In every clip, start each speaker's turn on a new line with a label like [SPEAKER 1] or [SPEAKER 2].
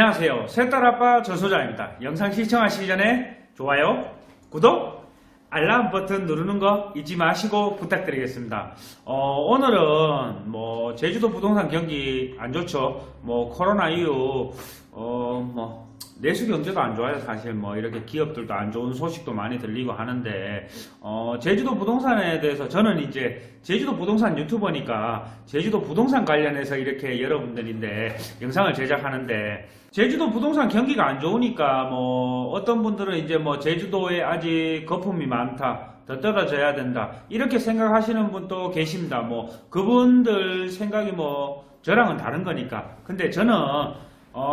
[SPEAKER 1] 안녕하세요. 새딸아빠 전소장입니다. 영상 시청하시기 전에 좋아요, 구독, 알람 버튼 누르는 거 잊지 마시고 부탁드리겠습니다. 오늘은 제주도 부동산 경기 안 좋죠. 코로나 이후 내수 경제도 안 좋아요. 사실 이렇게 기업들도 안 좋은 소식도 많이 들리고 하는데 제주도 부동산에 대해서 저는 이제 제주도 부동산 유튜버니까 제주도 부동산 관련해서 이렇게 여러분들인데 영상을 제작하는데, 제주도 부동산 경기가 안 좋으니까 어떤 분들은 이제 제주도에 아직 거품이 많다, 더 떨어져야 된다, 이렇게 생각하시는 분도 계십니다. 그분들 생각이 저랑은 다른 거니까. 근데 저는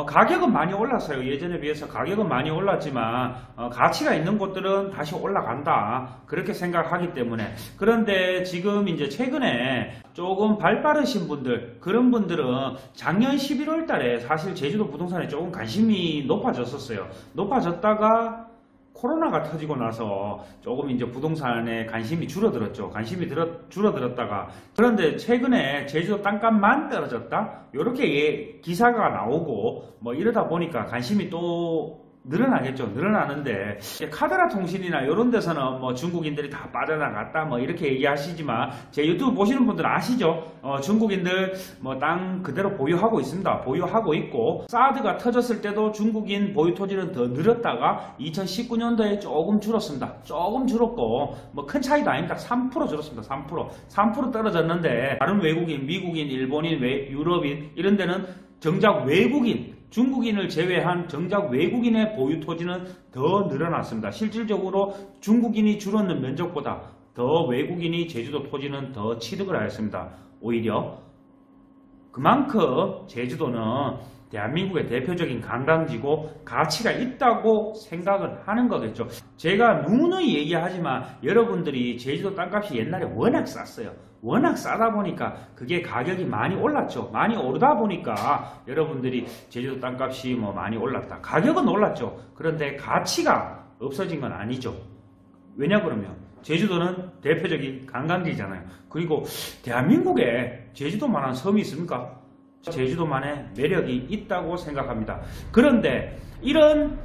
[SPEAKER 1] 가격은 많이 올랐어요. 예전에 비해서 가격은 많이 올랐지만 가치가 있는 곳들은 다시 올라간다, 그렇게 생각하기 때문에. 그런데 지금 이제 최근에 조금 발 빠르신 분들, 그런 분들은 작년 11월 달에 사실 제주도 부동산에 조금 관심이 높아졌었어요. 높아졌다가 코로나가 터지고 나서 조금 이제 부동산에 관심이 줄어들었죠. 관심이 줄어들었다가, 그런데 최근에 제주도 땅값만 떨어졌다, 이렇게 기사가 나오고 이러다 보니까 관심이 또 늘어나겠죠. 늘어나는데, 카드라 통신이나 이런 데서는 중국인들이 다 빠져나갔다 이렇게 얘기하시지만, 제 유튜브 보시는 분들은 아시죠? 중국인들 땅 그대로 보유하고 있습니다. 보유하고 있고, 사드가 터졌을 때도 중국인 보유 토지는 더 늘었다가 2019년도에 조금 줄었습니다. 조금 줄었고 큰 차이도 아닙니다. 3% 줄었습니다. 3% 떨어졌는데, 다른 외국인, 미국인, 일본인, 유럽인 이런 데는 정작 외국인, 중국인을 제외한 정작 외국인의 보유 토지는 더 늘어났습니다. 실질적으로 중국인이 줄었는 면적보다 더 외국인이 제주도 토지는 더 취득을 하였습니다. 오히려 그만큼 제주도는 대한민국의 대표적인 관광지고 가치가 있다고 생각을 하는 거겠죠. 제가 누누이 얘기하지만 여러분들이 제주도 땅값이 옛날에 워낙 쌌어요. 워낙 싸다 보니까 그게 가격이 많이 올랐죠. 많이 오르다 보니까 여러분들이 제주도 땅값이 많이 올랐다, 가격은 올랐죠. 그런데 가치가 없어진 건 아니죠. 왜냐 그러면 제주도는 대표적인 관광지잖아요. 그리고 대한민국에 제주도만한 섬이 있습니까? 제주도만의 매력이 있다고 생각합니다. 그런데 이런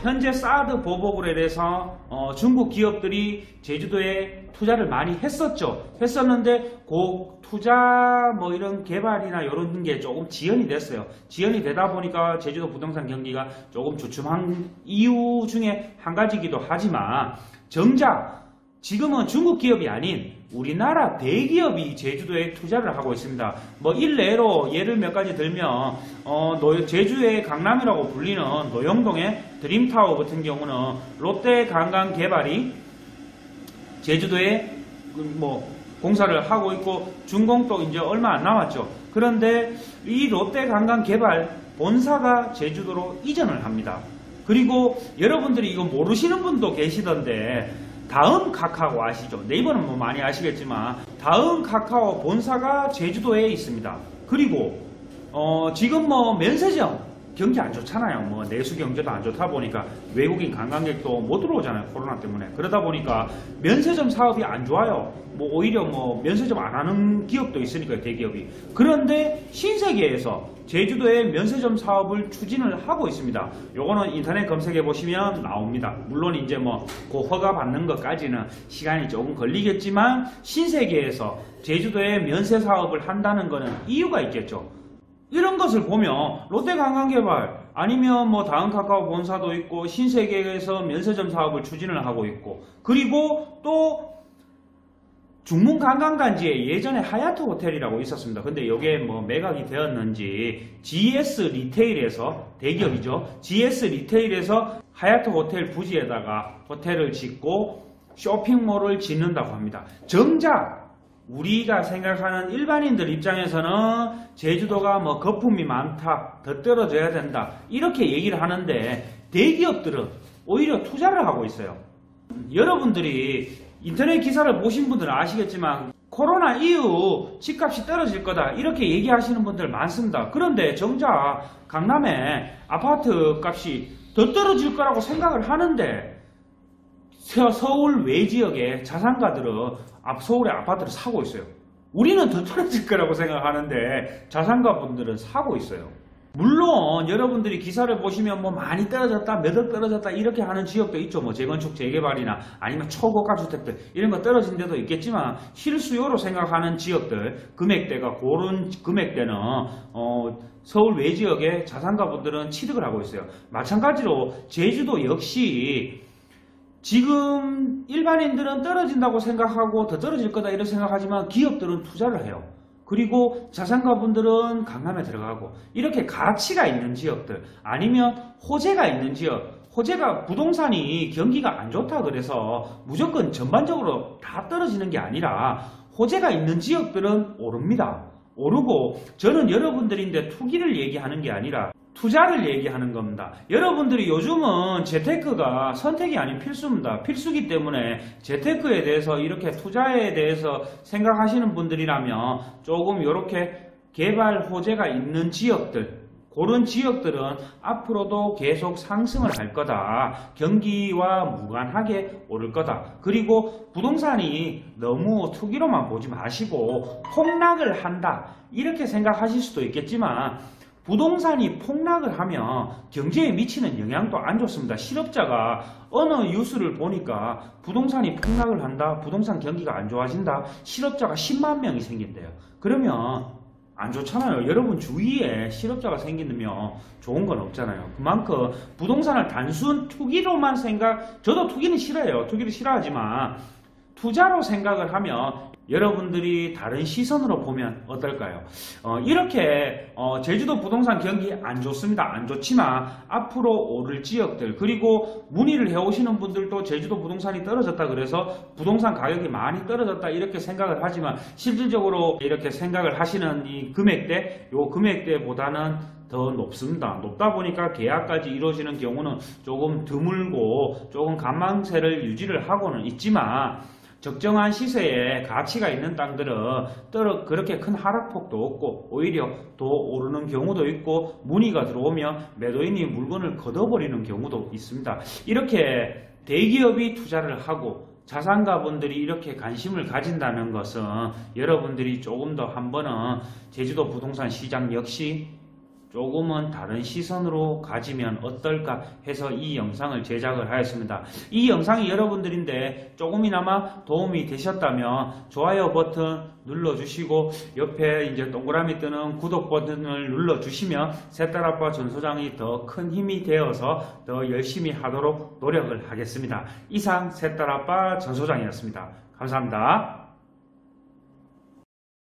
[SPEAKER 1] 현재 사드 보복으로 인해서 중국 기업들이 제주도에 투자를 많이 했었는데 그 투자 이런 개발이나 이런 게 조금 지연이 됐어요. 지연이 되다 보니까 제주도 부동산 경기가 조금 주춤한 이유 중에 한 가지이기도 하지만, 정작 지금은 중국 기업이 아닌 우리나라 대기업이 제주도에 투자를 하고 있습니다. 일례로 예를 몇 가지 들면 제주의 강남이라고 불리는 노영동의 드림타워 같은 경우는 롯데관광개발이 제주도에 공사를 하고 있고, 준공도 이제 얼마 안 남았죠. 그런데 이 롯데관광개발 본사가 제주도로 이전을 합니다. 그리고 여러분들이 이거 모르시는 분도 계시던데, 다음 카카오 아시죠? 네이버는 많이 아시겠지만 다음 카카오 본사가 제주도에 있습니다. 그리고 지금 면세점 경기 안 좋잖아요. 내수 경제도 안 좋다 보니까 외국인 관광객도 못 들어오잖아요, 코로나 때문에. 그러다 보니까 면세점 사업이 안 좋아요. 오히려 면세점 안 하는 기업도 있으니까요, 대기업이. 그런데 신세계에서 제주도에 면세점 사업을 추진을 하고 있습니다. 요거는 인터넷 검색해 보시면 나옵니다. 물론 이제 그 허가 받는 것까지는 시간이 조금 걸리겠지만, 신세계에서 제주도에 면세 사업을 한다는 거는 이유가 있겠죠. 이런 것을 보면 롯데관광개발 아니면 다음 카카오 본사도 있고, 신세계에서 면세점 사업을 추진을 하고 있고, 그리고 또 중문관광단지에 예전에 하얏트 호텔이라고 있었습니다. 근데 이게 매각이 되었는지 GS 리테일에서, 대기업이죠, GS 리테일에서 하얏트 호텔 부지에다가 호텔을 짓고 쇼핑몰을 짓는다고 합니다. 정작 우리가 생각하는 일반인들 입장에서는 제주도가 거품이 많다, 더 떨어져야 된다, 이렇게 얘기를 하는데, 대기업들은 오히려 투자를 하고 있어요. 여러분들이 인터넷 기사를 보신 분들은 아시겠지만 코로나 이후 집값이 떨어질 거다, 이렇게 얘기하시는 분들 많습니다. 그런데 정작 강남에 아파트 값이 더 떨어질 거라고 생각을 하는데, 서울 외지역의 자산가들은 서울의 아파트를 사고 있어요. 우리는 더 떨어질 거라고 생각하는데 자산가 분들은 사고 있어요. 물론 여러분들이 기사를 보시면 뭐 많이 떨어졌다, 몇 억 떨어졌다 이렇게 하는 지역도 있죠. 뭐 재건축, 재개발이나 아니면 초고가 주택들 이런 거 떨어진 데도 있겠지만 실수요로 생각하는 지역들 금액대가 고른 금액대는 서울 외지역의 자산가분들은 취득을 하고 있어요. 마찬가지로 제주도 역시 지금 일반인들은 떨어진다고 생각하고 더 떨어질 거다 이런 생각하지만 기업들은 투자를 해요. 그리고 자산가분들은 강남에 들어가고 이렇게 가치가 있는 지역들 아니면 호재가 있는 지역, 호재가 부동산이 경기가 안 좋다 그래서 무조건 전반적으로 다 떨어지는 게 아니라 호재가 있는 지역들은 오릅니다. 오르고 저는 여러분들인데 투기를 얘기하는 게 아니라 투자를 얘기하는 겁니다. 여러분들이 요즘은 재테크가 선택이 아닌 필수입니다. 필수기 때문에 재테크에 대해서 이렇게 투자에 대해서 생각하시는 분들이라면 조금 이렇게 개발 호재가 있는 지역들 그런 지역들은 앞으로도 계속 상승을 할 거다. 경기와 무관하게 오를 거다. 그리고 부동산이 너무 투기로만 보지 마시고 폭락을 한다. 이렇게 생각하실 수도 있겠지만 부동산이 폭락을 하면 경제에 미치는 영향도 안 좋습니다. 실업자가 어느 뉴스를 보니까 부동산이 폭락을 한다. 부동산 경기가 안 좋아진다. 실업자가 10만 명이 생긴대요. 그러면 안 좋잖아요. 여러분 주위에 실업자가 생기면 좋은 건 없잖아요. 그만큼 부동산을 단순 투기로만 저도 투기는 싫어해요. 투기를 싫어하지만 투자로 생각을 하면 여러분들이 다른 시선으로 보면 어떨까요? 이렇게 제주도 부동산 경기 안 좋습니다. 안 좋지만 앞으로 오를 지역들 그리고 문의를 해오시는 분들도 제주도 부동산이 떨어졌다 그래서 부동산 가격이 많이 떨어졌다 이렇게 생각을 하지만 실질적으로 이렇게 생각을 하시는 이 금액대 요 금액대보다는 더 높습니다. 높다 보니까 계약까지 이루어지는 경우는 조금 드물고 조금 관망세를 유지를 하고는 있지만 적정한 시세에 가치가 있는 땅들은 그렇게 큰 하락폭도 없고 오히려 더 오르는 경우도 있고 문의가 들어오면 매도인이 물건을 걷어버리는 경우도 있습니다. 이렇게 대기업이 투자를 하고 자산가분들이 이렇게 관심을 가진다는 것은 여러분들이 조금 더 한번은 제주도 부동산 시장 역시 조금은 다른 시선으로 가지면 어떨까 해서 이 영상을 제작을 하였습니다. 이 영상이 여러분들인데 조금이나마 도움이 되셨다면 좋아요 버튼 눌러주시고 옆에 이제 동그라미 뜨는 구독 버튼을 눌러주시면 새딸아빠 전소장이 더 큰 힘이 되어서 더 열심히 하도록 노력을 하겠습니다. 이상 새딸아빠 전소장이었습니다. 감사합니다.